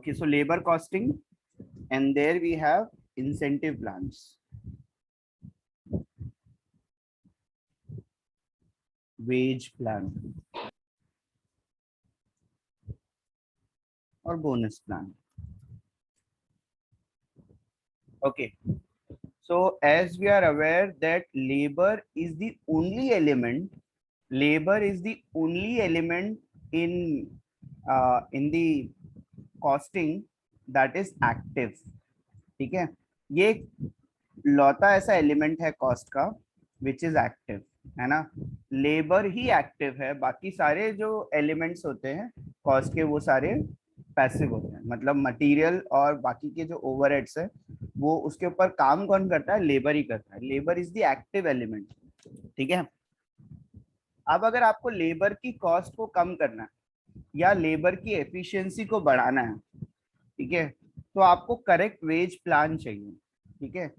Okay, so labor costing, and there we have incentive plans, wage plan, or bonus plan. Okay, so as we are aware that labor is the only element, labor is the only element in the costing that is active. ठीक है, ये एक लौता ऐसा element है cost का which is active, है ना। Labour ही active है, बाकी सारे जो एलिमेंट्स होते हैं कॉस्ट के वो सारे पैसिव होते हैं। मतलब मटेरियल और बाकी के जो ओवरहेड्स है वो उसके ऊपर काम कौन करता है, लेबर ही करता है। Labour is the active element, ठीक है। अब अगर आपको लेबर की कॉस्ट को कम करना है या लेबर की एफिशिएंसी को बढ़ाना है, ठीक है, तो आपको करेक्ट वेज प्लान चाहिए, ठीक है।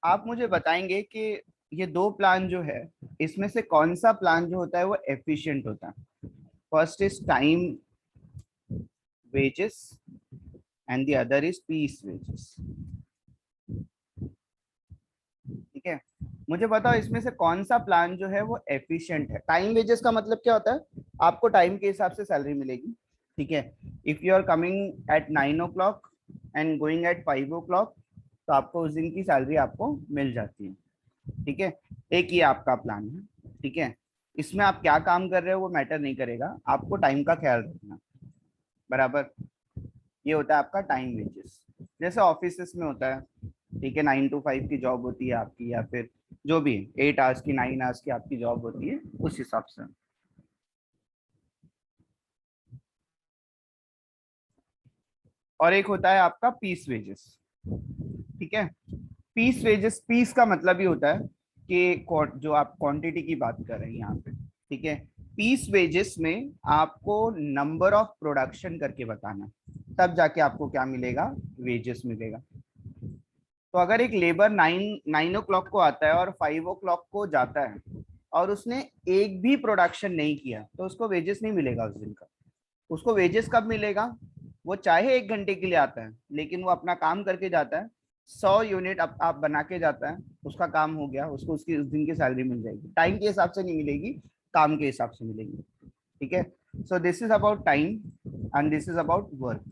आप मुझे बताएंगे कि ये दो प्लान जो है इसमें से कौन सा प्लान जो होता है वो एफिशिएंट होता है। First is time wages and the other is peace wages, ठीक है। मुझे बताओ इसमें से कौन सा प्लान जो है वो एफिशिएंट है। टाइम वेजेस का मतलब क्या होता है, आपको टाइम के हिसाब से सैलरी मिलेगी, ठीक है। If you are coming at 9 o'clock and going at 5 o'clock, तो आपको उस दिन की सैलरी आपको मिल जाती है, ठीक है। एक ये आपका प्लान है, ठीक है। इसमें आप क्या काम कर रहे हो वो मैटर नहीं करेगा, आपको टाइम का ख्याल रखना, बराबर। ये होता है आपका टाइम वेजेस, जैसे ऑफिस में होता है, ठीक है। 9 to 5 की जॉब होती है आपकी, या फिर जो भी 8 hours की 9 hours की आपकी जॉब होती है, उस हिसाब से। और एक होता है आपका पीस वेजेस, ठीक है। पीस वेजेस, पीस का मतलब ही होता है कि जो आप क्वांटिटी की बात कर रहे हैं यहाँ पे, ठीक है। पीस वेजेस में आपको नंबर ऑफ प्रोडक्शन करके बताना, तब जाके आपको क्या मिलेगा, वेजेस मिलेगा। तो अगर एक लेबर 9 o'clock को आता है और 5 o'clock को जाता है और उसने एक भी प्रोडक्शन नहीं किया, तो उसको वेजेस नहीं मिलेगा उस दिन का। उसको वेजेस कब मिलेगा, वो चाहे 1 घंटे के लिए आता है लेकिन वो अपना काम करके जाता है, 100 यूनिट आप बना के जाता है, उसका काम हो गया, उसको उसकी उस दिन की सैलरी मिल जाएगी। टाइम के हिसाब से नहीं मिलेगी, काम के हिसाब से मिलेगी, ठीक है। So this is about time and this is about work.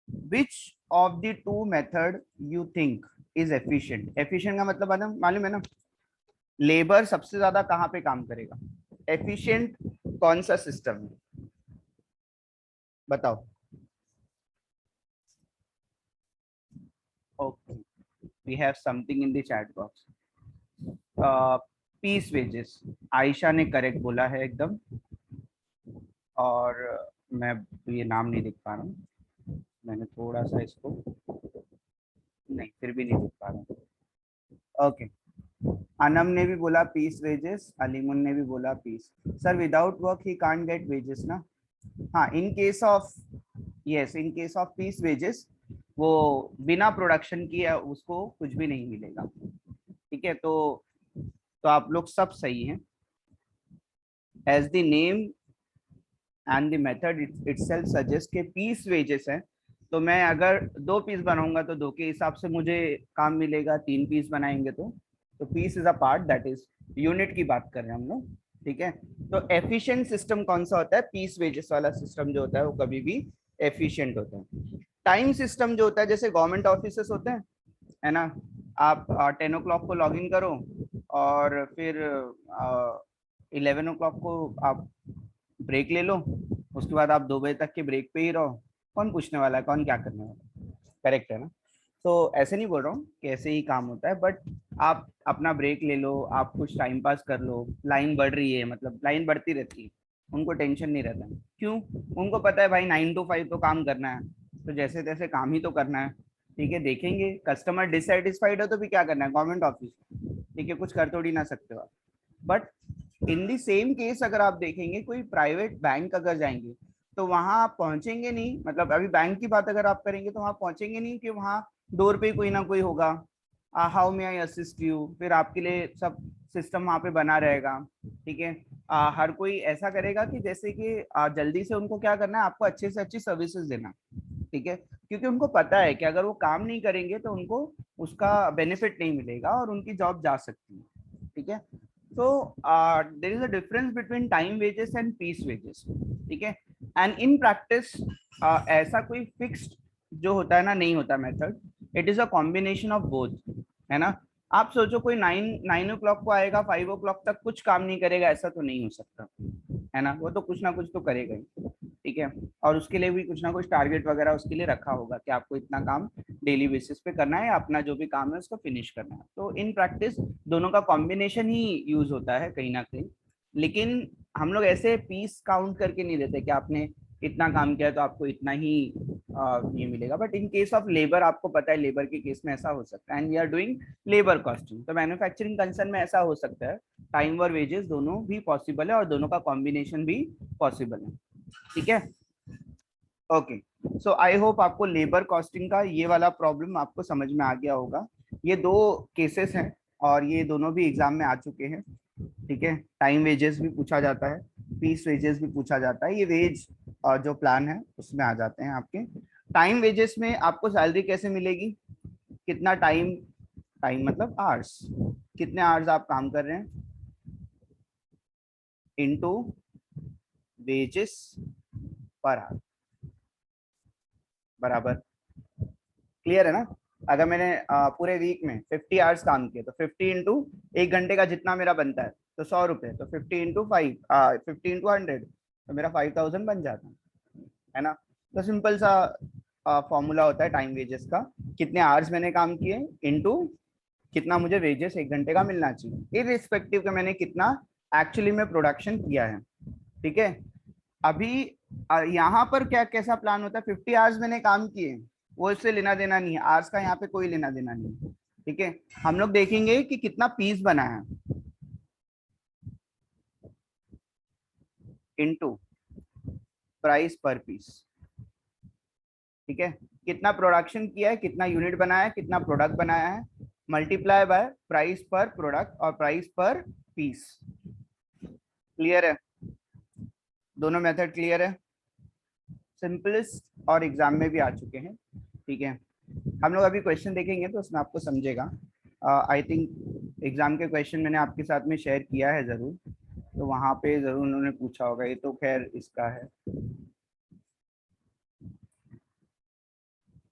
Which of the two method you think is efficient. Efficient का मतलब मालूम है ना, लेबर सबसे ज्यादा कहाँ पे काम करेगा, एफिशिएंट कौन सा सिस्टम है, बताओ। Okay, we have something in the chat box. Piece wages, Ayesha ने करेक्ट बोला है एकदम। और मैं ये नाम नहीं लिख पा रहा हूँ, मैंने थोड़ा सा इसको, नहीं फिर भी नहीं लिख पा रहा हूँ। ओके, अनम ने भी बोला पीस वेजेस, अलीमुन ने भी बोला piece. Sir without work he can't get wages ना। हाँ, in case of, yes, in case of piece wages वो बिना प्रोडक्शन किए उसको कुछ भी नहीं मिलेगा, ठीक है। तो आप लोग सब सही हैं। As the name and the method itself suggest के पीस वेजेस है, तो मैं अगर 2 पीस बनाऊंगा तो 2 के हिसाब से मुझे काम मिलेगा, 3 पीस बनाएंगे तो piece is a part, that is unit की बात कर रहे हैं हम लोग, ठीक है। तो एफिशिएंट सिस्टम कौन सा होता है, पीस वेजेस वाला सिस्टम जो होता है वो कभी भी एफिशिएंट होता है। टाइम सिस्टम जो होता है, जैसे गवर्नमेंट ऑफिस होते हैं, है ना, आप 10 o'clock को लॉग इन करो और फिर 11 o'clock को आप ब्रेक ले लो, उसके बाद आप 2 बजे तक के ब्रेक पे ही रहो, कौन पूछने वाला है कौन क्या करने वाला है, करेक्ट है ना। तो ऐसे नहीं बोल रहा हूँ कि ऐसे ही काम होता है, बट आप अपना ब्रेक ले लो, आप कुछ टाइम पास कर लो। लाइन बढ़ रही है, मतलब लाइन बढ़ती रहती है, उनको टेंशन नहीं रहता है। क्यों, उनको पता है भाई 9 to 5 तो काम करना है, तो जैसे तैसे काम ही तो करना है, ठीक है। देखेंगे कस्टमर डिससेटिस्फाइड है तो भी क्या करना है, गवर्नमेंट ऑफिस, ठीक है, कुछ कर थोड़ी ना सकते हो आप। But in the same case अगर आप देखेंगे कोई प्राइवेट बैंक अगर जाएंगे तो वहां आप पहुंचेंगे नहीं, मतलब अभी बैंक की बात अगर आप करेंगे तो वहां पहुंचेंगे नहीं कि वहां डोर पे कोई ना कोई होगा, how may I assist you, फिर आपके लिए सब सिस्टम वहाँ पे बना रहेगा, ठीक है। हर कोई ऐसा करेगा कि जैसे कि जल्दी से उनको क्या करना है, आपको अच्छे से अच्छी सर्विसेज देना, ठीक है, क्योंकि उनको पता है कि अगर वो काम नहीं करेंगे तो उनको उसका बेनिफिट नहीं मिलेगा और उनकी जॉब जा सकती है, ठीक है। तो there is a difference between time wages and piece wages, ठीक है। एंड इन प्रैक्टिस ऐसा कोई फिक्स्ड जो होता है ना, नहीं होता method, it is a combination of both, है ना। आप सोचो कोई 9 ओ क्लॉक को आएगा, 5 ओ क्लॉक तक कुछ काम नहीं करेगा, ऐसा तो नहीं हो सकता, है ना। वो तो कुछ ना कुछ तो करेगा ही, ठीक है। और उसके लिए भी कुछ ना कुछ टारगेट वगैरह उसके लिए रखा होगा कि आपको इतना काम डेली बेसिस पे करना है, अपना जो भी काम है उसको फिनिश करना है। तो इन प्रैक्टिस दोनों का कॉम्बिनेशन ही यूज होता है कहीं ना कहीं, लेकिन हम लोग ऐसे पीस काउंट करके नहीं देते कि आपने इतना काम किया है तो आपको इतना ही ये मिलेगा। But in case of labour, आपको पता है लेबर के केस में ऐसा हो सकता है, and we are doing labour costing. तो मैन्युफैक्चरिंग कंसर्न में ऐसा हो सकता है, टाइम और वेजेस दोनों भी पॉसिबल है और दोनों का कॉम्बिनेशन भी पॉसिबल है, ठीक है। ओके, सो आई होप आपको लेबर कॉस्टिंग का ये वाला प्रॉब्लम आपको समझ में आ गया होगा। ये दो केसेस हैं और ये दोनों भी एग्जाम में आ चुके हैं, ठीक है। टाइम वेजेस भी पूछा जाता है, पीस वेजेस भी पूछा जाता है। ये वेज जो प्लान है उसमें आ जाते हैं आपके। टाइम वेजेस में आपको सैलरी कैसे मिलेगी, कितना टाइम, टाइम मतलब आवर्स, कितने आवर्स आप काम कर रहे हैं, इनटू वेजेस पर आवर, बराबर। क्लियर है ना। अगर मैंने पूरे वीक में 50 आवर्स काम किए तो 50 इंटू 1 घंटे का जितना मेरा बनता है तो 100 रुपये, तो 50 इंटू 5, 50 इंटू 100, तो मेरा 5000 बन जाता है ना। तो सिंपल सा फॉर्मूला होता है टाइम वेजेस का, कितने आवर्स मैंने काम किए इनटू कितना मुझे वेजेस 1 घंटे का मिलना चाहिए, इरिस्पेक्टिव का मैंने कितना एक्चुअली में प्रोडक्शन किया है, ठीक है। अभी यहाँ पर क्या कैसा प्लान होता है, 50 आवर्स मैंने काम किए, वो इससे लेना देना नहीं है, आवर्स का यहाँ पे कोई लेना देना नहीं है, ठीक है। हम लोग देखेंगे कि कितना पीस बना है इनटू प्राइस पर पीस, ठीक है। कितना प्रोडक्शन किया है, कितना यूनिट बनाया है, कितना प्रोडक्ट बनाया है, मल्टीप्लाई बाय प्राइस पर प्रोडक्ट और प्राइस पर पीस। क्लियर है, दोनों मेथड क्लियर है, सिंपलेस्ट और एग्जाम में भी आ चुके हैं, ठीक है। हम लोग अभी क्वेश्चन देखेंगे तो उसमें आपको समझेगा। आई थिंक एग्जाम के क्वेश्चन मैंने आपके साथ में शेयर किया है जरूर, तो वहां पे जरूर उन्होंने पूछा होगा, ये तो खैर इसका है।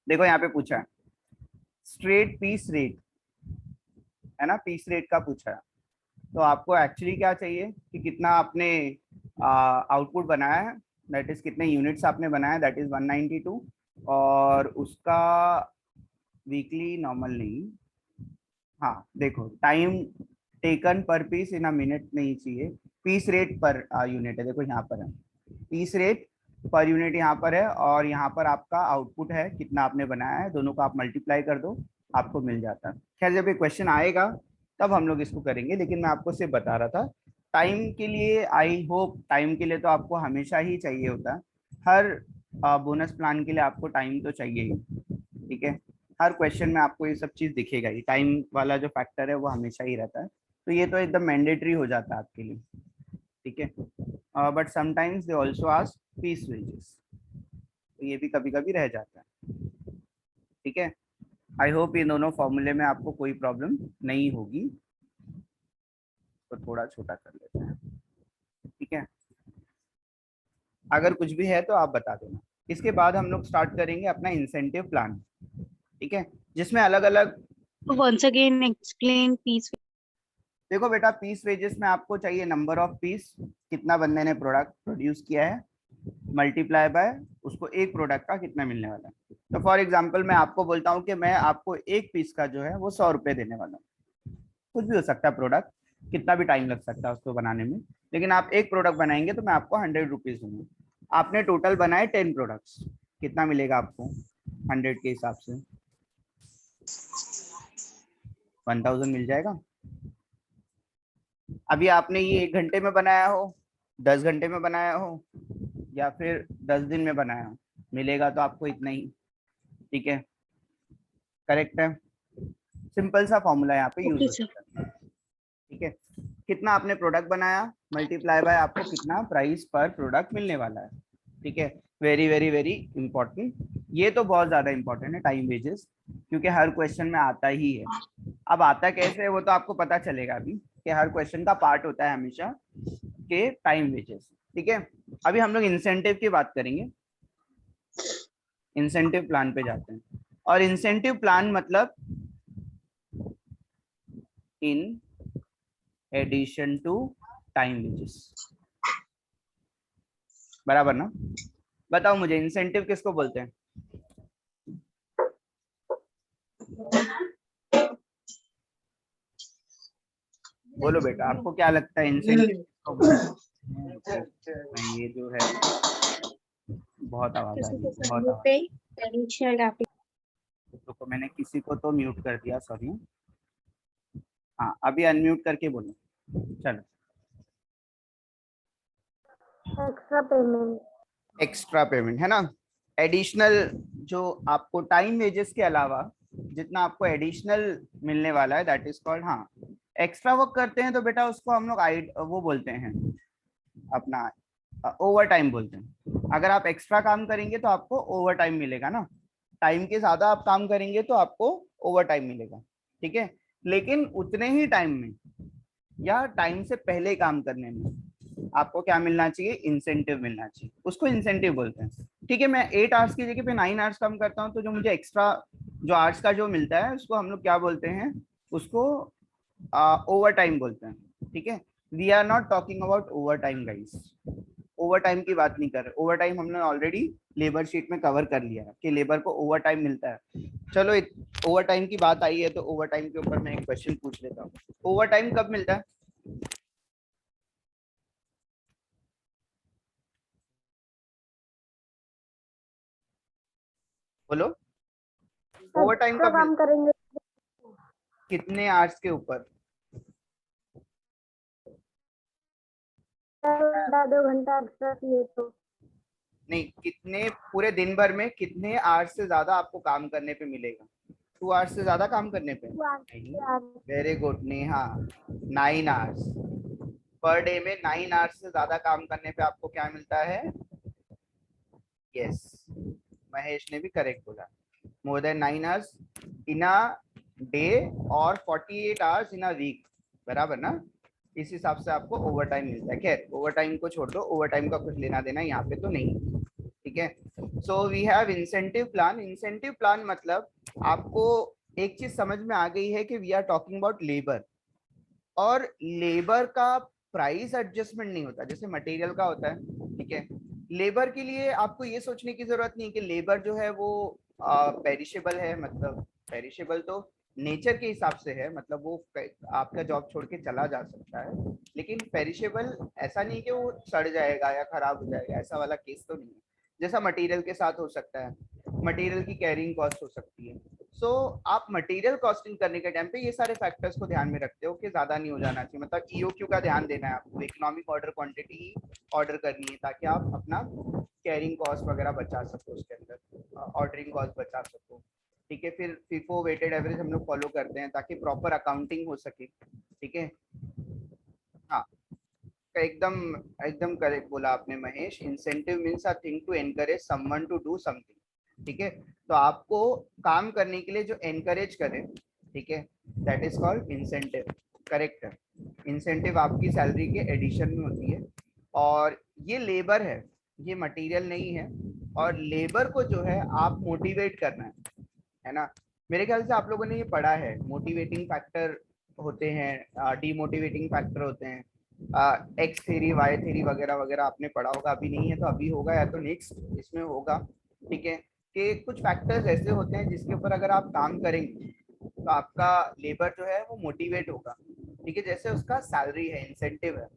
देखो यहाँ पे पूछा है स्ट्रेट पीस रेट, है ना, पीस रेट का पूछा है। तो आपको एक्चुअली क्या चाहिए कि कितना आपने आउटपुट बनाया है, दैट इज कितने यूनिट्स आपने बनाया, दैट इज 192, और उसका वीकली नॉर्मल नहीं, हाँ देखो टाइम टेकन पर पीस इन अ मिनट नहीं चाहिए, पीस रेट पर यूनिट है, देखो यहाँ पर है पीस रेट पर यूनिट यहाँ पर है, और यहाँ पर आपका आउटपुट है कितना आपने बनाया है, दोनों को आप मल्टीप्लाई कर दो, आपको मिल जाता है। खैर जब ये क्वेश्चन आएगा तब हम लोग इसको करेंगे, लेकिन मैं आपको सिर्फ बता रहा था टाइम के लिए। आई होप टाइम के लिए तो आपको हमेशा ही चाहिए होता है, हर बोनस प्लान के लिए आपको टाइम तो चाहिए ही, ठीक है। हर क्वेश्चन में आपको ये सब चीज दिखेगा ही, टाइम वाला जो फैक्टर है वो हमेशा ही रहता है, तो ये तो एकदम मैंडेटरी हो जाता है आपके लिए, ठीक है। But sometimes they also ask piece wages, तो ये भी कभी कभी रह जाता है, ठीक है। आई होप ये दोनों फॉर्मूले में आपको कोई प्रॉब्लम नहीं होगी, तो थोड़ा छोटा कर लेते हैं, ठीक है। अगर कुछ भी है तो आप बता देना। इसके बाद हम लोग स्टार्ट करेंगे अपना इंसेंटिव प्लान, ठीक है, जिसमें अलग अलग। Once again, explain piece. देखो बेटा, पीस वेजेस में आपको चाहिए नंबर ऑफ पीस, कितना बंदे ने प्रोडक्ट प्रोड्यूस किया है, मल्टीप्लाई बाय उसको एक प्रोडक्ट का कितना मिलने वाला है। तो फॉर एग्जांपल मैं आपको बोलता हूँ कि मैं आपको एक पीस का जो है वो 100 रुपये देने वाला हूँ, कुछ भी हो सकता है प्रोडक्ट, कितना भी टाइम लग सकता है उसको बनाने में, लेकिन आप एक प्रोडक्ट बनाएंगे तो मैं आपको 100 रुपीज दूंगा। आपने टोटल बनाए 10 प्रोडक्ट्स, कितना मिलेगा आपको 100 के हिसाब से, 1000 मिल जाएगा। अभी आपने ये 1 घंटे में बनाया हो, 10 घंटे में बनाया हो, या फिर 10 दिन में बनाया हो, मिलेगा तो आपको इतना ही, ठीक है। करेक्ट है, सिंपल सा फॉर्मूला यहाँ पे यूज Okay, हो sir. सकता है, ठीक है, कितना आपने प्रोडक्ट बनाया मल्टीप्लाई बाय आपको कितना प्राइस पर प्रोडक्ट मिलने वाला है। ठीक है, वेरी वेरी वेरी इंपॉर्टेंट, ये तो बहुत ज्यादा इंपॉर्टेंट है टाइम वेजेस, क्योंकि हर क्वेश्चन में आता ही है। अब आता कैसे है वो तो आपको पता चलेगा अभी, कि हर क्वेश्चन का पार्ट होता है हमेशा के टाइम वेजेस। ठीक है, अभी हम लोग इंसेंटिव की बात करेंगे। इंसेंटिव प्लान पे जाते हैं, और इंसेंटिव प्लान मतलब in addition to time wages, बराबर ना? बताओ मुझे इंसेंटिव किसको बोलते हैं? बोलो बेटा, आपको क्या लगता है इंसेंटिव किसको बोलते हैं? ये जो है बहुत आवाज आ रही है, बहुत आवाज। तो मैंने किसी को तो म्यूट कर दिया, सॉरी। हाँ, अभी अनम्यूट करके बोलो। चलो, एक्स्ट्रा पेमेंट। एक्स्ट्रा पेमेंट है ना, एडिशनल, जो आपको टाइम वेजेस के अलावा जितना आपको एडिशनल मिलने वाला है, दैट इज कॉल्ड, हाँ, एक्स्ट्रा वर्क करते हैं तो बेटा उसको हम लोग वो बोलते हैं अपना ओवर टाइम बोलते हैं। अगर आप एक्स्ट्रा काम करेंगे तो आपको ओवर टाइम मिलेगा ना, टाइम के ज्यादा आप काम करेंगे तो आपको ओवर टाइम मिलेगा। ठीक है, लेकिन उतने ही टाइम में या टाइम से पहले काम करने में आपको क्या मिलना चाहिए? इंसेंटिव मिलना चाहिए, उसको इंसेंटिव बोलते हैं। ठीक है, मैं 8 आवर्स की जगह पे 9 आवर्स काम करता हूँ तो जो मुझे एक्स्ट्रा जो आवर्स का जो मिलता है उसको हम लोग क्या बोलते हैं? उसको ओवर टाइम बोलते हैं। ठीक है, we are not talking about overtime guys, overtime की बात नहीं कर रहे। ओवर टाइम हमने ऑलरेडी लेबर शीट में कवर कर लिया है कि लेबर को ओवर टाइम मिलता है। चलो, ओवर टाइम की बात आई है तो ओवर टाइम के ऊपर मैं एक क्वेश्चन पूछ लेता हूँ। ओवर टाइम कब मिलता है? बोलो, ओवर टाइम कब काम करेंगे कितने आवर्स के ऊपर? 2 घंटा एक्स्ट्रा किए तो नहीं, कितने पूरे दिन भर में कितने आवर्स से ज्यादा आपको काम करने पे मिलेगा? 2 आवर्स से ज्यादा काम करने पे? Very good Neha, 9 hours per day में 9 आवर्स से ज्यादा काम करने पे आपको क्या मिलता है? यस, महेश ने भी करेक्ट बोला, more than 9 hours in a day और 48 आवर्स इन अ वीक, बराबर ना? इस हिसाब से आपको ओवर टाइम मिलता है। खैर, ओवर टाइम को छोड़ दो, ओवर टाइम का कुछ लेना देना यहाँ पे तो नहीं। ठीक है, so we have incentive plan. Incentive plan मतलब आपको एक चीज समझ में आ गई है कि we are talking about labour, और लेबर का प्राइस एडजस्टमेंट नहीं होता जैसे मटेरियल का होता है। ठीक है, लेबर के लिए आपको ये सोचने की जरूरत नहीं कि लेबर जो है वो पेरिशेबल है, मतलब पेरिशेबल तो नेचर के हिसाब से है, मतलब वो आपका जॉब छोड़ के चला जा सकता है, लेकिन पेरिशेबल ऐसा नहीं कि वो सड़ जाएगा या खराब हो जाएगा, ऐसा वाला केस तो नहीं है। जैसा मटेरियल के साथ हो सकता है, मटेरियल की कैरिंग कॉस्ट हो सकती है। सो आप मटेरियल कॉस्टिंग करने के टाइम पे ये सारे फैक्टर्स को ध्यान में रखते हो कि ज्यादा नहीं हो जाना चाहिए, मतलब ईओक्यू का ध्यान देना है आपको, इकोनॉमिक ऑर्डर क्वांटिटी ही ऑर्डर करनी है ताकि आप अपना कैरिंग कॉस्ट वगैरह बचा सको, उसके अंदर ऑर्डरिंग कॉस्ट बचा सको। ठीक है, फिर फीफो वेटेड एवरेज हम लोग फॉलो करते हैं ताकि प्रॉपर अकाउंटिंग हो सके। ठीक है, हाँ, एकदम एकदम करेक्ट बोला आपने Mahesh, incentive means a thing to encourage someone to do something. ठीक है, तो आपको काम करने के लिए जो एनकरेज करे, ठीक है, that is called incentive. Correct है, इंसेंटिव आपकी सैलरी के एडिशन में होती है, और ये लेबर ये मटेरियल नहीं है, और लेबर को जो है आप मोटिवेट करना है ना? मेरे ख्याल से आप लोगों ने ये पढ़ा है, मोटिवेटिंग फैक्टर होते हैं, डीमोटिवेटिंग फैक्टर होते हैं, एक्स थ्योरी वाई थ्योरी वगैरह वगैरह आपने पढ़ा होगा, अभी नहीं है तो अभी होगा या तो नेक्स्ट इसमें होगा। ठीक है, कि कुछ फैक्टर्स ऐसे होते हैं जिसके ऊपर अगर आप काम करेंगे तो आपका लेबर जो है वो मोटिवेट होगा। ठीक है, जैसे उसका सैलरी है, इंसेंटिव है,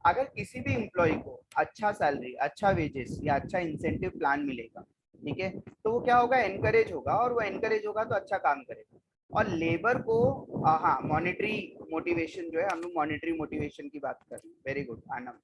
अगर किसी भी एम्प्लॉय को अच्छा सैलरी, अच्छा वेजेस या अच्छा इंसेंटिव प्लान मिलेगा, ठीक है, तो वो क्या होगा? एनकरेज होगा, और वो एनकरेज होगा तो अच्छा काम करेगा। और लेबर को हाँ, मॉनेटरी मोटिवेशन जो है, हम लोग मॉनेटरी मोटिवेशन की बात कर रहे हैं, वेरी गुड आनंद।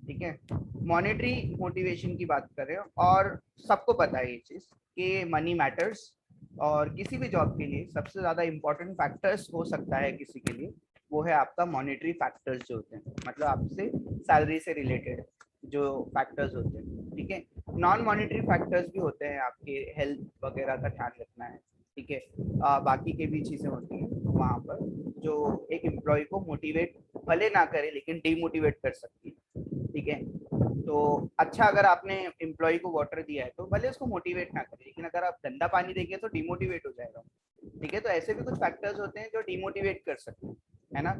ठीक है, मॉनेटरी मोटिवेशन की बात कर रहे हैं, और सबको पता है ये चीज कि मनी मैटर्स, और किसी भी जॉब के लिए सबसे ज्यादा इंपॉर्टेंट फैक्टर्स हो सकता है किसी के लिए वो है आपका मॉनेटरी फैक्टर्स जो होते हैं, मतलब आपसे सैलरी से रिलेटेड जो फैक्टर्स होते हैं, ठीक है। नॉन मॉनेटरी फैक्टर्स भी होते हैं, आपके हेल्थ वगैरह का ध्यान रखना है, ठीक है। बाकी के भी चीजें होती हैं वहाँ पर जो एक एम्प्लॉय को मोटिवेट भले ना करे लेकिन डीमोटिवेट कर सकती है, ठीक है। तो अच्छा, अगर आपने एम्प्लॉय को वाटर दिया है तो भले उसको मोटिवेट ना करे, लेकिन अगर आप गंदा पानी देंगे तो डिमोटिवेट हो जाएगा, ठीक है। तो ऐसे भी कुछ फैक्टर्स होते हैं जो डिमोटिवेट कर सकते हैं, है ना।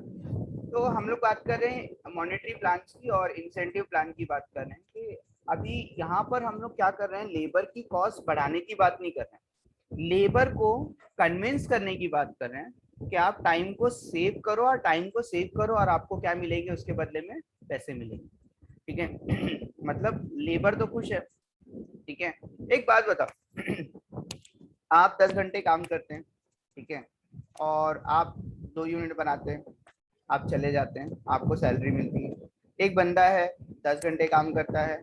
तो हम लोग बात कर रहे हैं मॉनेटरी प्लान की और इंसेंटिव प्लान की बात कर रहे हैं कि अभी यहाँ पर हम लोग क्या कर रहे हैं, लेबर की कॉस्ट बढ़ाने की बात नहीं कर रहे हैं, लेबर को कन्विंस करने की बात कर रहे हैं कि आप टाइम को सेव करो, और टाइम को सेव करो और आपको क्या मिलेंगे उसके बदले में, पैसे मिलेंगे, ठीक है। मतलब लेबर तो खुश है, ठीक है। एक बात बताओ, आप 10 घंटे काम करते हैं, ठीक है, और आप 2 यूनिट बनाते हैं, आप चले जाते हैं, आपको सैलरी मिलती है। एक बंदा है 10 घंटे काम करता है,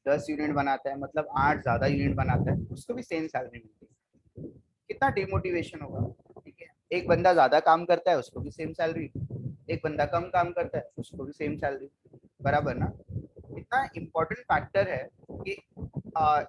10 यूनिट बनाता है, मतलब 8 ज्यादा यूनिट बनाता है, उसको भी सेम सैलरी मिलती है। कितना डिमोटिवेशन होगा, ठीक है। एक बंदा ज्यादा काम करता है, उसको भी सेम सैलरी, एक बंदा कम काम करता है, उसको भी सेम सैलरी, बराबर ना। इतना इम्पोर्टेंट फैक्टर है कि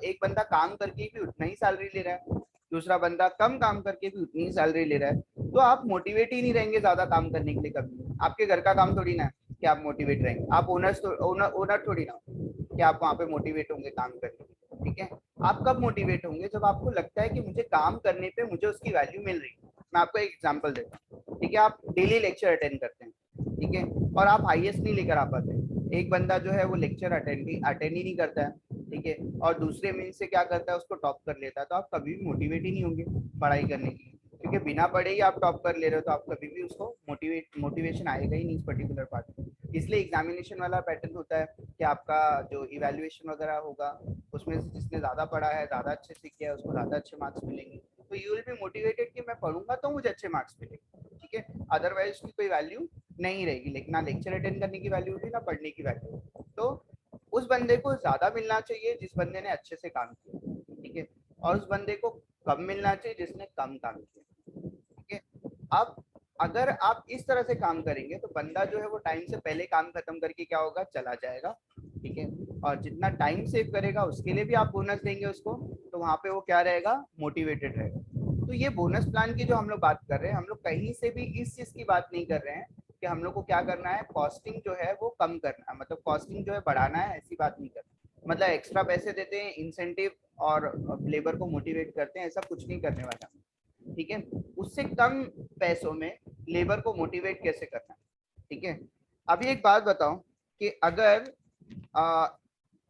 एक बंदा काम करके भी उतना ही सैलरी ले रहा है, दूसरा बंदा कम काम करके भी उतनी ही सैलरी ले रहा है, तो आप मोटिवेट ही नहीं रहेंगे ज्यादा काम करने के लिए कभी। आपके घर का काम थोड़ी ना है कि आप मोटिवेट रहेंगे, आप ओनर थोड़ी ना कि आप वहाँ पे मोटिवेट होंगे काम करने के लिए, ठीक है। आप कब मोटिवेट होंगे, जब आपको लगता है कि मुझे काम करने पे मुझे उसकी वैल्यू मिल रही है। मैं आपको एक एग्जांपल देता हूँ, ठीक है। आप डेली लेक्चर अटेंड करते हैं, ठीक है, और आप हाईएस्ट नहीं लेकर आ पाते। एक बंदा जो है वो लेक्चर अटेंड ही नहीं करता है, ठीक है, और दूसरे मीन से क्या करता है, उसको टॉप कर लेता है, तो आप कभी भी मोटिवेट ही नहीं होंगे पढ़ाई करने के लिए, क्योंकि बिना पढ़े ही आप टॉप कर ले रहे हो, तो आप कभी भी उसको मोटिवेशन आएगा ही नहीं इस पर्टिकुलर पार्ट में। इसलिए एग्जामिनेशन वाला पैटर्न होता है कि आपका जो इवैल्यूएशन वगैरह होगा, उसमें से जिसने ज्यादा पढ़ा है, ज्यादा अच्छे से किया है, उसको ज्यादा अच्छे मार्क्स मिलेंगे। तो यू विल बी मोटिवेटेड कि मैं पढ़ूंगा तो मुझे अच्छे मार्क्स मिलेंगे, ठीक है। अदरवाइज उसकी कोई वैल्यू नहीं रहेगी, लेकिन ना लेक्चर अटेंड करने की वैल्यू होगी, ना पढ़ने की वैल्यू। तो उस बंदे को ज्यादा मिलना चाहिए जिस बंदे ने अच्छे से काम किया, ठीक है, और उस बंदे को कम मिलना चाहिए जिसने कम काम किया, ठीक है। अब अगर आप इस तरह से काम करेंगे तो बंदा जो है वो टाइम से पहले काम खत्म करके क्या होगा, चला जाएगा, ठीक है। और जितना टाइम सेव करेगा उसके लिए भी आप बोनस देंगे उसको, तो वहां पे वो क्या रहेगा, मोटिवेटेड रहेगा। तो ये बोनस प्लान की जो हम लोग बात कर रहे हैं, हम लोग कहीं से भी इस चीज की बात नहीं कर रहे हैं कि हम लोग को क्या करना है, कॉस्टिंग जो है वो कम करना है, मतलब कॉस्टिंग जो है बढ़ाना है, ऐसी बात नहीं करना। मतलब एक्स्ट्रा पैसे देते हैं, इंसेंटिव और लेबर को मोटिवेट करते हैं, ऐसा कुछ नहीं करने वाला, ठीक है। उससे कम पैसों में लेबर को मोटिवेट कैसे करना है, ठीक है। अभी एक बात बताओ कि अगर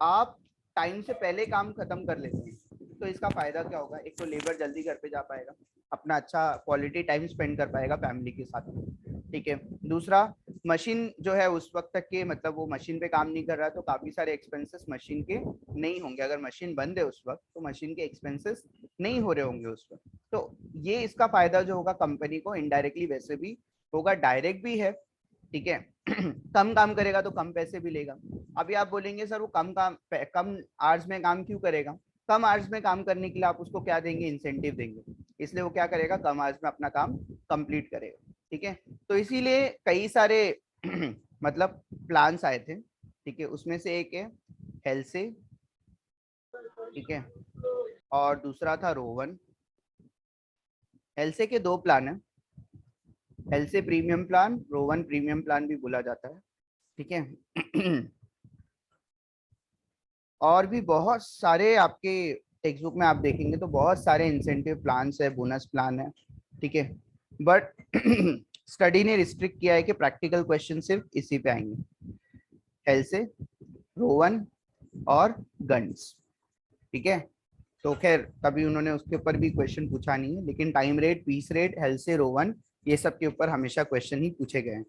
आप टाइम से पहले काम खत्म कर लेते हैं तो इसका फायदा क्या होगा, एक तो लेबर जल्दी घर पे जा पाएगा, अपना अच्छा क्वालिटी टाइम स्पेंड कर पाएगा फैमिली के साथ में, ठीक है। दूसरा, मशीन जो है उस वक्त तक के, मतलब वो मशीन पे काम नहीं कर रहा है, तो काफी सारे एक्सपेंसेस मशीन के नहीं होंगे। अगर मशीन बंद है उस वक्त तो मशीन के एक्सपेंसेस नहीं हो रहे होंगे उस वक्त। तो ये इसका फायदा जो होगा कंपनी को, इनडायरेक्टली वैसे भी होगा, डायरेक्ट भी है, ठीक है। कम काम करेगा तो कम पैसे भी लेगा। अभी आप बोलेंगे सर वो कम आवर्स में काम क्यों करेगा, कम आवर्स में काम करने के लिए आप उसको क्या देंगे, इंसेंटिव देंगे, इसलिए वो क्या करेगा, कम आवर्स में अपना काम कंप्लीट करेगा, ठीक है। तो इसीलिए कई सारे मतलब प्लान्स आए थे, ठीक है, उसमें से एक है हेल्से, ठीक है, और दूसरा था रोवन। हेल्से के 2 प्लान है, हेल्से premium plan, Rowan premium plan भी बोला जाता है, ठीक है। और भी बहुत सारे आपके टेक्स्ट बुक में आप देखेंगे तो बहुत सारे इंसेंटिव प्लान्स है, बोनस प्लान है, ठीक है। बट स्टडी ने रिस्ट्रिक्ट किया है कि प्रैक्टिकल क्वेश्चन सिर्फ इसी पे आएंगे, हेल्से, रोवन और गन्स, ठीक है। तो खैर कभी उन्होंने उसके ऊपर भी क्वेश्चन पूछा नहीं है, लेकिन time rate, piece rate, Halsey, Rowan, ये सब के ऊपर हमेशा क्वेश्चन ही पूछे गए हैं,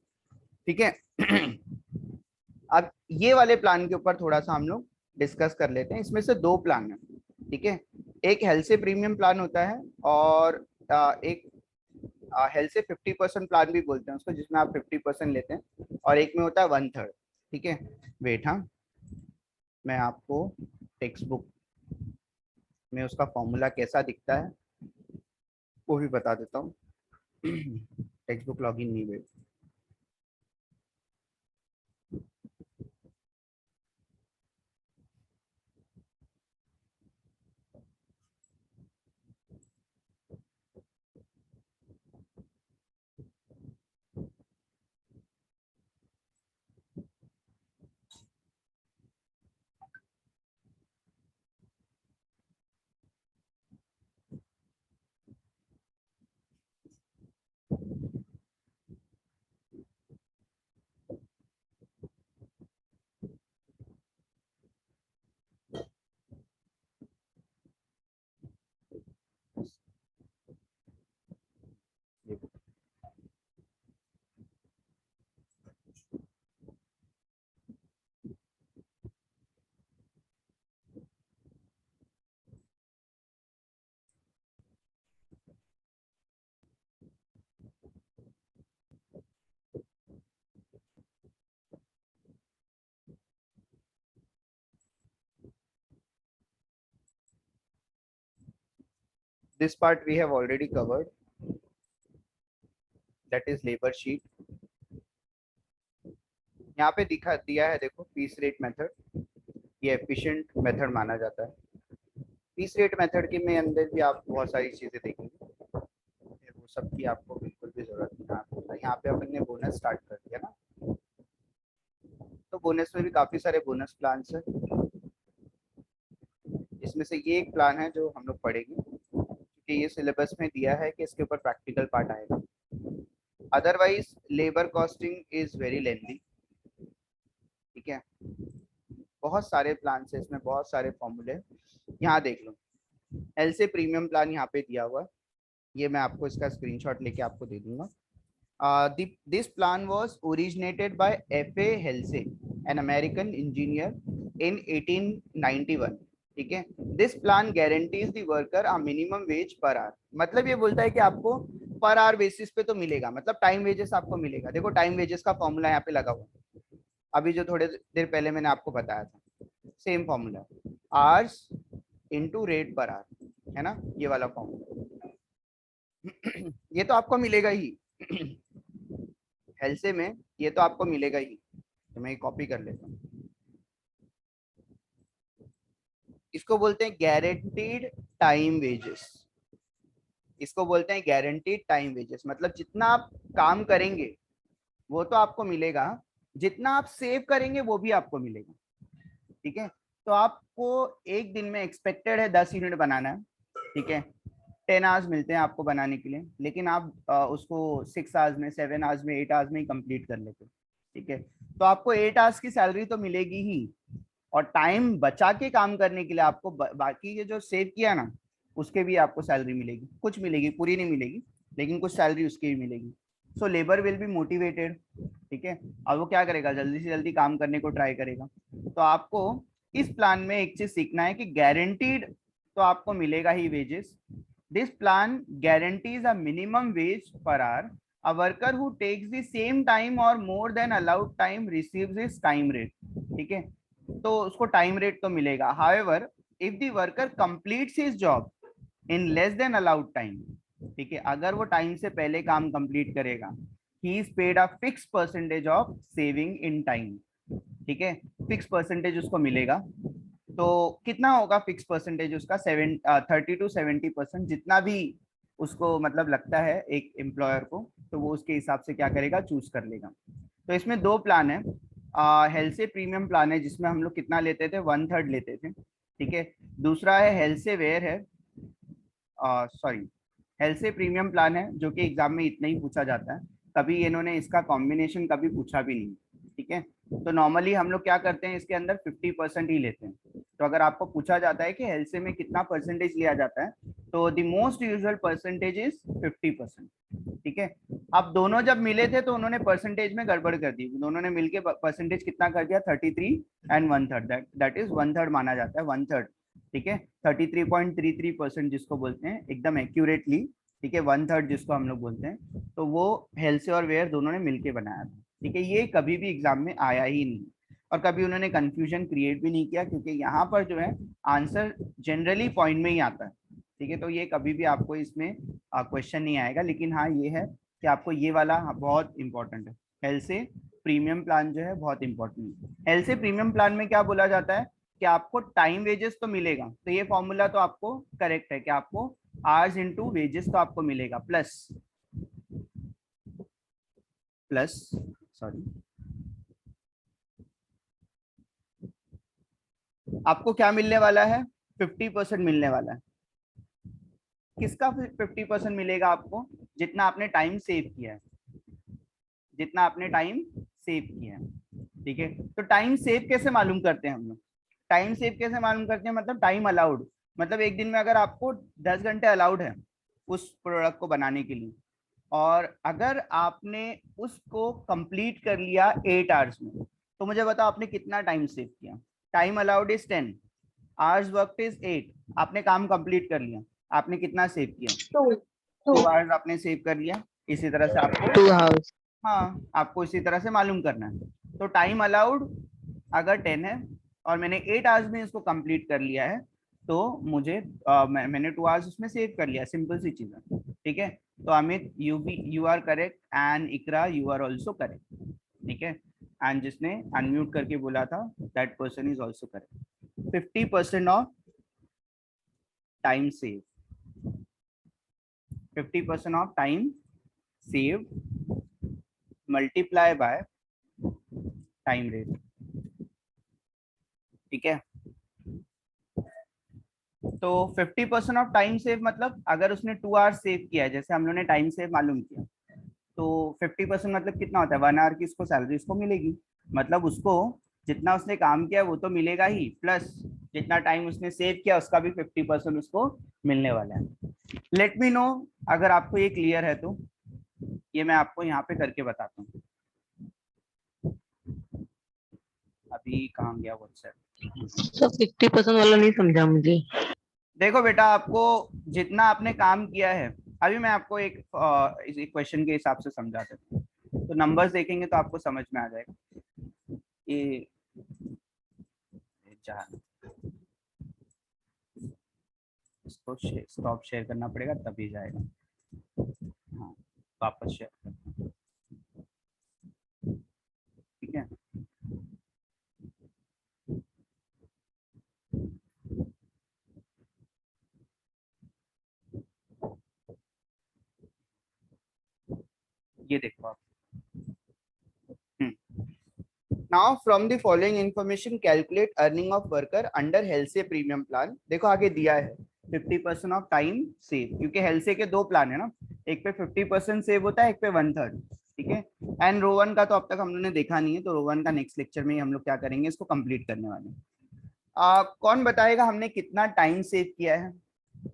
ठीक है। अब ये वाले प्लान के ऊपर थोड़ा सा हम लोग डिस्कस कर लेते हैं। इसमें से 2 प्लान है, ठीक है। एक हेल्थ से प्रीमियम प्लान होता है, और एक हेल्थ से 50% प्लान भी बोलते हैं उसको, जिसमें आप 50% लेते हैं, और एक में होता है 1/3, ठीक है। वेट, हाँ, मैं आपको टेक्स्ट बुक में उसका फॉर्मूला कैसा दिखता है वो भी बता देता हूँ। टेक्स्ट बुक लॉगिन नहीं, wait, this part we have already covered, that is labor sheet. यहाँ पे दिखा दिया है, देखो पीस रेट मेथड, ये एफिशिएंट मेथड माना जाता है। पीस रेट मेथड के में अंदर भी आप बहुत सारी चीजें देखेंगे, वो सब की आपको बिल्कुल भी जरूरत नहीं है। यहाँ पे अपन ने बोनस स्टार्ट कर दिया ना, तो बोनस में भी काफी सारे बोनस प्लान है। इसमें से ये एक प्लान है जो हम लोग पढ़ेंगे, क्योंकि ये सिलेबस में दिया है कि इसके ऊपर प्रैक्टिकल पार्ट आएगा। Otherwise labour costing is very lengthy, ठीक है। बहुत सारे प्लान है इसमें, बहुत सारे फॉर्मूले। यहाँ देख लो, एल से प्रीमियम प्लान यहाँ पे दिया हुआ है, ये मैं आपको इसका स्क्रीनशॉट लेके आपको दे दूंगा। This plan was originated by F.A. Halsey, an American engineer, in 1891. ठीक है। This plan guarantees the worker a minimum wage per our, मतलब ये बोलता है कि आपको पर आवर बेसिस पे तो मिलेगा, मतलब टाइम वेजेस आपको मिलेगा। देखो टाइम वेजेस का फॉर्मूला यहाँ पे लगा हुआ है, अभी जो थोड़े देर पहले मैंने आपको बताया था, same formula, hours into rate per hour, है ना, ये वाला फॉर्मूला। ये तो आपको मिलेगा ही हेल्से में, ये तो आपको मिलेगा ही। तो मैं कॉपी कर लेता हूँ। इसको बोलते हैं गारंटीड टाइम वेजेस, इसको बोलते हैं गारंटीड टाइम वेजेस। मतलब जितना आप काम करेंगे वो तो आपको मिलेगा, जितना आप सेव करेंगे वो भी आपको मिलेगा, ठीक है। तो आपको एक दिन में एक्सपेक्टेड है 10 यूनिट बनाना है, ठीक है, 10 आवर्स मिलते हैं आपको बनाने के लिए, लेकिन आप उसको 6 आवर्स में, 7 आवर्स में, 8 आवर्स में ही कंप्लीट कर लेते, ठीक है। तो आपको 8 आवर्स की सैलरी तो मिलेगी ही, और टाइम बचा के काम करने के लिए आपको बाकी ये जो सेव किया ना, उसके भी आपको सैलरी मिलेगी, कुछ मिलेगी, पूरी नहीं मिलेगी, लेकिन कुछ सैलरी उसकी भी मिलेगी। So labour will be motivated, ठीक है, और वो क्या करेगा, जल्दी से जल्दी काम करने को ट्राई करेगा। तो आपको इस प्लान में एक चीज सीखना है कि गारंटीड तो आपको मिलेगा ही wages. This plan guarantees a minimum wage per hour, a worker who takes the same time or more than allowed time receives his time rate, ठीक है। तो उसको टाइम रेट तो मिलेगा। However if the worker completes his job in less than allowed time, ठीक है, अगर वो टाइम से पहले काम कंप्लीट करेगा, he is paid a fix percentage of saving in time, ठीक है, फिक्स परसेंटेज उसको मिलेगा। तो कितना होगा फिक्स परसेंटेज उसका, 30 to 70%, जितना भी उसको मतलब लगता है एक एम्प्लॉयर को, तो वो उसके हिसाब से क्या करेगा, चूज कर लेगा। तो इसमें दो प्लान है, हेल्थ से प्रीमियम प्लान है जिसमें हम लोग कितना लेते थे, 1/3 लेते थे, ठीक है। दूसरा है हेल्थ से वेयर है, सॉरी, हेल्थ से प्रीमियम प्लान है, जो कि एग्जाम में इतना ही पूछा जाता है, कभी इन्होंने इसका कॉम्बिनेशन कभी पूछा भी नहीं, ठीक है। तो नॉर्मली हम लोग क्या करते हैं, इसके अंदर 50% ही लेते हैं। तो अगर आपको पूछा जाता है कि हेल्थ से में कितना परसेंटेज लिया जाता है, तो the most usual percentage is 50%, ठीक है। अब दोनों जब मिले थे तो उन्होंने परसेंटेज में गड़बड़ कर दी, दोनों ने मिलके परसेंटेज कितना कर दिया, 33 एंड 1/3, दैट इज 1/3 माना जाता है, 1/3, ठीक है। 33.33% जिसको बोलते हैं एकदम एक्यूरेटली, ठीक है, 1/3 जिसको हम लोग बोलते हैं, तो वो हेल्थ से और वेयर दोनों ने मिलके बनाया था, ठीक है। ये कभी भी एग्जाम में आया ही नहीं, और कभी उन्होंने कंफ्यूजन क्रिएट भी नहीं किया, क्योंकि यहाँ पर जो है आंसर जनरली पॉइंट में ही आता है, ठीक है। तो ये कभी भी आपको इसमें क्वेश्चन नहीं आएगा। लेकिन हाँ ये है कि आपको ये वाला बहुत इंपॉर्टेंट है, हेल्थ से प्रीमियम प्लान जो है बहुत इंपॉर्टेंट है। हेल्थ से प्रीमियम प्लान में क्या बोला जाता है कि आपको टाइम वेजेस तो मिलेगा, तो ये फॉर्मूला तो आपको करेक्ट है कि आपको आवर्स इनटू वेजेस तो आपको मिलेगा, प्लस सॉरी, आपको क्या मिलने वाला है, 50% मिलने वाला है। किसका 50% मिलेगा आपको, जितना आपने टाइम सेव किया है, जितना आपने टाइम सेव किया है, ठीक है। तो टाइम सेव कैसे मालूम करते हैं हम लोग, टाइम सेव कैसे मालूम करते हैं, मतलब टाइम अलाउड, मतलब एक दिन में अगर आपको 10 घंटे अलाउड है उस प्रोडक्ट को बनाने के लिए, और अगर आपने उसको कंप्लीट कर लिया 8 आवर्स में, तो मुझे बताओ आपने कितना टाइम सेव किया। Time allowed is 10, hours work is 8, आपने काम कंप्लीट कर लिया, आपने कितना सेव किया, 2 आवर्स आपने सेव कर लिया। इसी तरह से आपको 2 hours. हाँ, आपको इसी तरह से मालूम करना है। तो टाइम अलाउड अगर 10 है और मैंने 8 आवर्स में इसको कंप्लीट कर लिया है, तो मुझे मैंने 2 आवर्स उसमें सेव कर लिया, सिंपल सी चीज है, ठीक है। तो Amit you are correct and Iqra you are also correct, ठीक है। एंड जिसने अनम्यूट करके बोला था that person is also correct. 50% of time save, 50% of time save multiply by time rate, ठीक है। तो 50% ऑफ टाइम सेव मतलब अगर उसने 2 आवर्स सेव किया है, जैसे हम लोगों ने टाइम सेव मालूम किया, तो 50% मतलब कितना होता है, 1 आवर की उसको सैलरी उसको मिलेगी। मतलब उसको जितना उसने काम किया वो तो मिलेगा ही, प्लस जितना टाइम उसने सेव किया उसका भी 50% उसको मिलने वाला है। लेट मी नो अगर आपको ये क्लियर है तो। ये मैं आपको यहाँ पे करके बताता हूँ। अभी कहाँ गया व्हाट्सएप? तो 50% वाला नहीं समझा मुझे। देखो बेटा, आपको जितना आपने काम किया है, अभी मैं आपको एक क्वेश्चन के हिसाब से समझा देता हूँ, तो नंबर्स देखेंगे तो आपको समझ में आ जाएगा। ये इसको स्टॉप शेयर करना पड़ेगा तभी जाएगा। हाँ, वापस शेयर करना, ठीक है। ये देखो आप। Now from the following information calculate earning of worker under हेल्से premium plan. देखो आगे दिया है 50% ऑफ टाइम सेव, क्योंकि हेल्से के 2 प्लान है ना, एक पे 50% सेव होता है, एक पे 1/3, ठीक है। एंड रो 1 का तो अब तक हम लोगों ने देखा नहीं है, तो रो 1 का नेक्स्ट लेक्चर में ही हम लोग क्या करेंगे, इसको कंप्लीट करने वाले हैं। कौन बताएगा हमने कितना टाइम सेव किया है?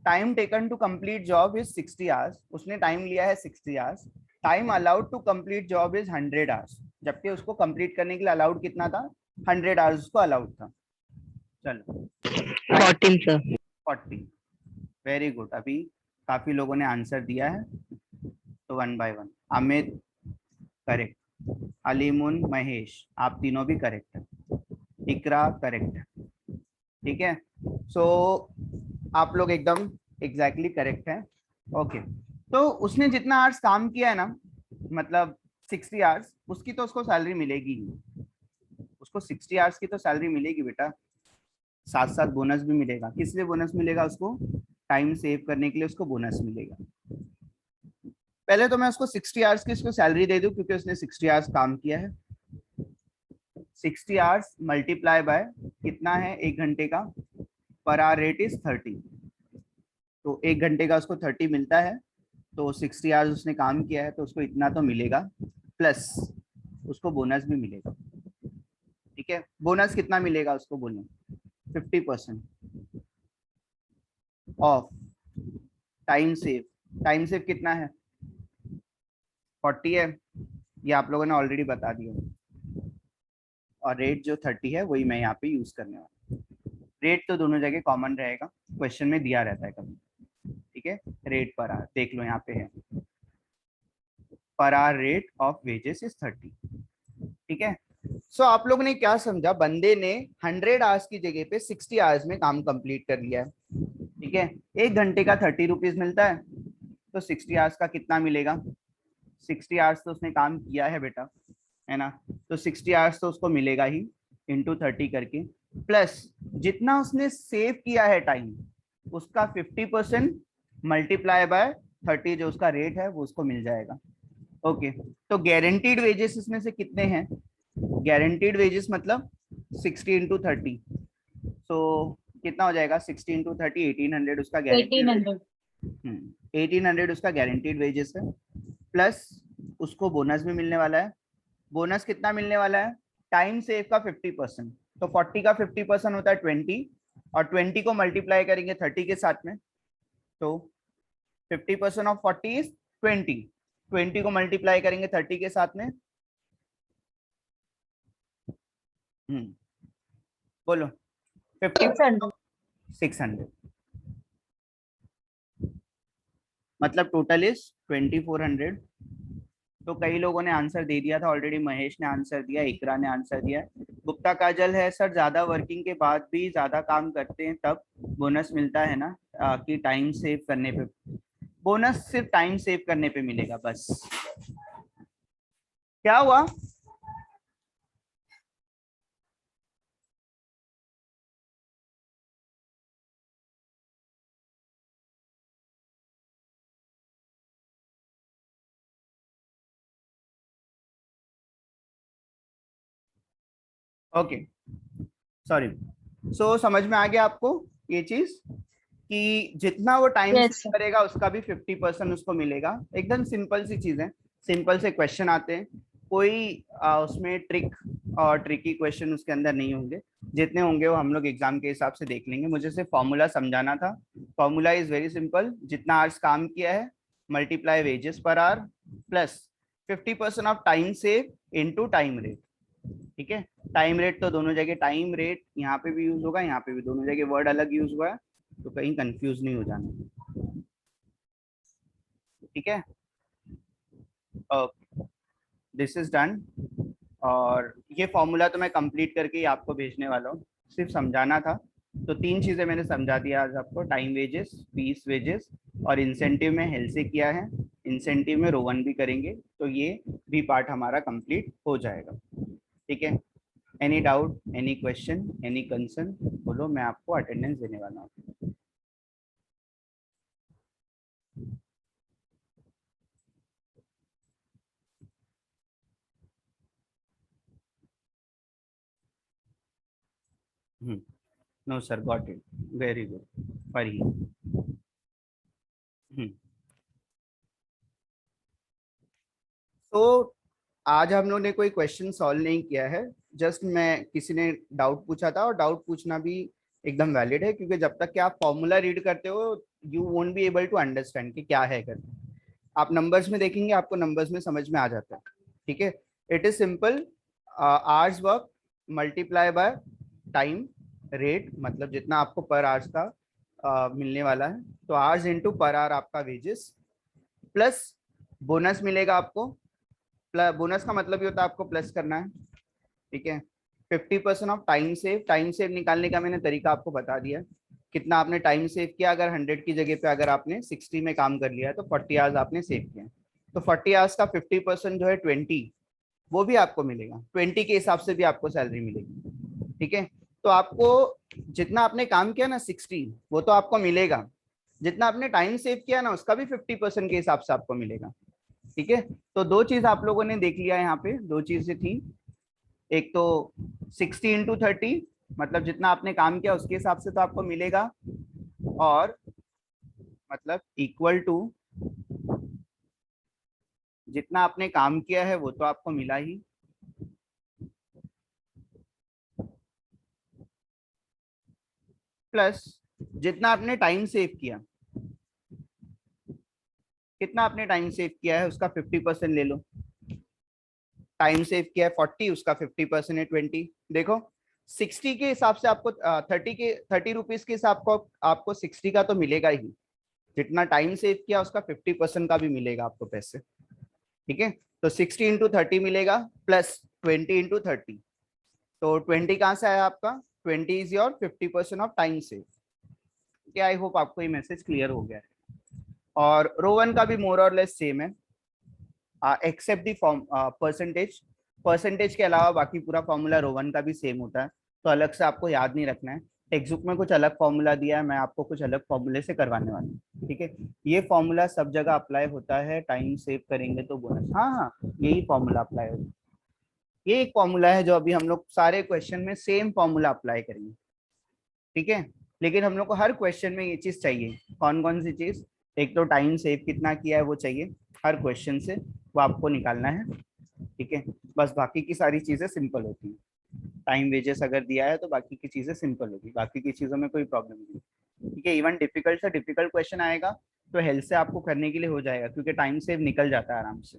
Time taken to complete job is 60 hours, उसने टाइम लिया है 60 hours. Time allowed to complete job is 100 hours, जबकि उसको कंप्लीट करने के लिए अलाउड कितना था, 100 आवर्स उसको अलाउड था। चलो 14 सर। 40, very good. अभी काफी लोगों ने आंसर दिया है, तो 1 बाय 1। अमित करेक्ट, अलीमुन, महेश, आप तीनों भी करेक्ट है, इकरा करेक्ट है, ठीक है। सो आप लोग एकदम एग्जैक्टली करेक्ट है। ओके, तो उसने जितना आवर्स काम किया है ना, मतलब 60 आवर्स, उसकी तो उसको सैलरी मिलेगी ही, उसको 60 आवर्स की तो सैलरी मिलेगी बेटा, साथ साथ बोनस भी मिलेगा। किस लिए बोनस मिलेगा उसको? टाइम सेव करने के लिए उसको बोनस मिलेगा। पहले तो मैं उसको 60 आवर्स की उसको सैलरी दे दूं, क्योंकि उसने 60 आवर्स काम किया है। 60 आवर्स मल्टीप्लाई बाय कितना है 1 घंटे का, पर आवर रेट इज 30, तो 1 घंटे का उसको 30 मिलता है, तो 60 आवर्स उसने काम किया है तो उसको इतना तो मिलेगा, प्लस उसको बोनस भी मिलेगा, ठीक है। बोनस कितना मिलेगा उसको, बोलो? 50% of time save. Time save कितना है? 40 है, ये आप लोगों ने ऑलरेडी बता दिया, और रेट जो 30 है वही मैं यहाँ पे यूज करने वाला हूँ। रेट तो दोनों जगह कॉमन रहेगा, क्वेश्चन में दिया रहता है कभी, ठीक है। रेट पर आर देख लो, यहाँ पे है पर R rate of wages is 30, ठीक है। सो आप लोगों ने क्या समझा, बंदे ने 100 आवर्स की जगह पे 60 आवर्स में काम कंप्लीट कर लिया है, ठीक है। 1 घंटे का 30 रुपीज मिलता है, तो 60 आवर्स का कितना मिलेगा? 60 आवर्स तो उसने काम किया है बेटा, है ना, तो 60 आवर्स तो उसको मिलेगा ही, इंटू 30 करके, प्लस जितना उसने सेव किया है टाइम, उसका 50% मल्टीप्लाई बाय 30, जो उसका रेट है वो उसको मिल जाएगा। ओके, तो गारंटीड वेजेस इसमें से कितने हैं? गारंटीड वेजेस मतलब 60 इंटू 30, तो कितना हो जाएगा? 60 इंटू 30, 1800 उसका गारंटीड, 1800 उसका गारंटीड वेजेस है, प्लस उसको बोनस भी मिलने वाला है। बोनस कितना मिलने वाला है? टाइम सेव का 50%, तो 40 का 50% होता है 20, और 20 को मल्टीप्लाई करेंगे 30 के साथ में, तो 50% ऑफ 40 इज 20, 20 को मल्टीप्लाई करेंगे 30 के साथ में, बोलो 50, 600, मतलब टोटल इज 2400। तो कई लोगों ने आंसर दे दिया था ऑलरेडी, महेश ने आंसर दिया, इकरा ने आंसर दिया, गुप्ता काजल है सर, ज्यादा वर्किंग के बाद भी ज्यादा काम करते हैं तब बोनस मिलता है ना, कि टाइम सेव करने पे। बोनस सिर्फ टाइम सेव करने पे मिलेगा बस। क्या हुआ? Okay, sorry. सो समझ में आ गया आपको ये चीज, कि जितना वो टाइम Yes, सेव sir. करेगा उसका भी 50% उसको मिलेगा। एकदम सिंपल सी चीज है, सिंपल से क्वेश्चन आते हैं, कोई उसमें ट्रिक और ट्रिकी क्वेश्चन उसके अंदर नहीं होंगे। जितने होंगे वो हम लोग एग्जाम के हिसाब से देख लेंगे। मुझे सिर्फ फॉर्मूला समझाना था। फॉर्मूला इज वेरी सिंपल, जितना आवर्स काम किया है multiply wages per hour plus 50% of time save into time rate. ठीक है, टाइम रेट तो दोनों जगह टाइम रेट यहाँ पे भी यूज होगा, यहाँ पे भी, दोनों जगह वर्ड अलग यूज हुआ है, तो कहीं कंफ्यूज नहीं हो जाना। ठीक है, दिस इज डन। और ये फॉर्मूला तो मैं कंप्लीट करके ही आपको भेजने वाला हूँ, सिर्फ समझाना था। तो 3 चीजें मैंने समझा दिया आज आपको, टाइम वेजेस, पीस वेजेस, और इंसेंटिव में हेल से किया है, इंसेंटिव में रोवन भी करेंगे, तो ये भी पार्ट हमारा कंप्लीट हो जाएगा। ठीक है, any doubt, any question, any concern, बोलो, मैं आपको अटेंडेंस देने वाला हूँ। No sir, got it, very good, पढ़िए। तो आज हम लोग ने कोई क्वेश्चन सॉल्व नहीं किया है, जस्ट मैं, किसी ने डाउट पूछा था, और डाउट पूछना भी एकदम वैलिड है, क्योंकि जब तक कि आप फॉर्मूला रीड करते हो you won't be able to understand कि क्या है करके। आप नंबर्स में देखेंगे, आपको नंबर्स में समझ में आ जाता है। ठीक है, it is simple, hours work multiply by time rate, मतलब जितना आपको पर आवर्स का मिलने वाला है, तो आवर्स इनटू पर आवर आपका वेजेस, प्लस बोनस मिलेगा आपको। बोनस का मतलब ये होता है आपको प्लस करना है। ठीक है, 50% of time save. Time save निकालने का मैंने तरीका आपको बता दिया, कितना आपने टाइम सेव किया। अगर 100 की जगह पे अगर आपने 60 में काम कर लिया है तो 40 आवर्स आपने सेव किया। तो 40 आवर्स का 50% जो है 20, वो भी आपको मिलेगा। 20 के हिसाब से भी आपको सैलरी मिलेगी। ठीक है, तो आपको जितना आपने काम किया ना 60, वो तो आपको मिलेगा। जितना आपने टाइम सेव किया ना उसका भी 50% के हिसाब से आपको मिलेगा। ठीक है, तो 2 चीज आप लोगों ने देख लिया यहाँ पे, 2 चीजें थी। एक तो 60 इंटू 30, मतलब जितना आपने काम किया उसके हिसाब से तो आपको मिलेगा, और मतलब इक्वल टू जितना आपने काम किया है वो तो आपको मिला ही, प्लस जितना आपने टाइम सेव किया, कितना आपने टाइम सेव किया है उसका 50% ले लो। टाइम सेव किया है 40, उसका 50% है 20। देखो 60 के हिसाब से आपको 30 रुपीज के हिसाब को आपको 60 का तो मिलेगा ही, जितना टाइम सेव किया उसका 50% का भी मिलेगा आपको पैसे। ठीक है, तो 60 इंटू 30 मिलेगा, प्लस 20 इंटू 30, तो 20 कहाँ से आया आपका, 20 is your 50% of time save. क्या, आई होप आपको ये मैसेज क्लियर हो गया है। और रोवन का भी मोर और लेस सेम है, except the form percentage. Percentage के अलावा बाकी पूरा फॉर्मूला रोवन का भी सेम होता है, तो अलग से आपको याद नहीं रखना है। टेक्स्ट बुक में कुछ अलग फॉर्मूला दिया है, मैं आपको कुछ अलग फॉर्मूले से करवाने वाला हूँ। ठीक है, ये फॉर्मूला सब जगह अप्लाई होता है, टाइम सेव करेंगे तो बोनस। हाँ हाँ, यही फॉर्मूला अप्लाई होगा। ये एक फॉर्मूला है जो अभी हम लोग सारे क्वेश्चन में सेम फॉर्मूला अप्लाई करेंगे। ठीक है, लेकिन हम लोग को हर क्वेश्चन में ये चीज चाहिए। कौन कौन सी चीज? एक तो टाइम सेव कितना किया है वो चाहिए हर क्वेश्चन से, वो आपको निकालना है। ठीक है, बस बाकी की सारी चीजें सिंपल होती हैं। टाइम वेजेस अगर दिया है तो बाकी की चीजें सिंपल होगी, बाकी की चीजों में कोई प्रॉब्लम नहीं। ठीक है, इवन डिफिकल्ट से डिफिकल्ट क्वेश्चन आएगा तो हेल्थ से आपको करने के लिए हो जाएगा, क्योंकि टाइम सेव निकल जाता है आराम से।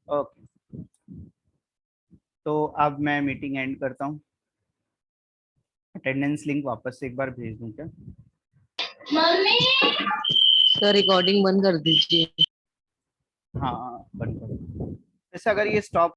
ओके, तो अब मैं मीटिंग एंड करता हूँ। अटेंडेंस लिंक वापस से एक बार भेज दूं क्या? सर रिकॉर्डिंग बंद कर दीजिए। हाँ, बंद करो। जैसे अगर ये स्टॉप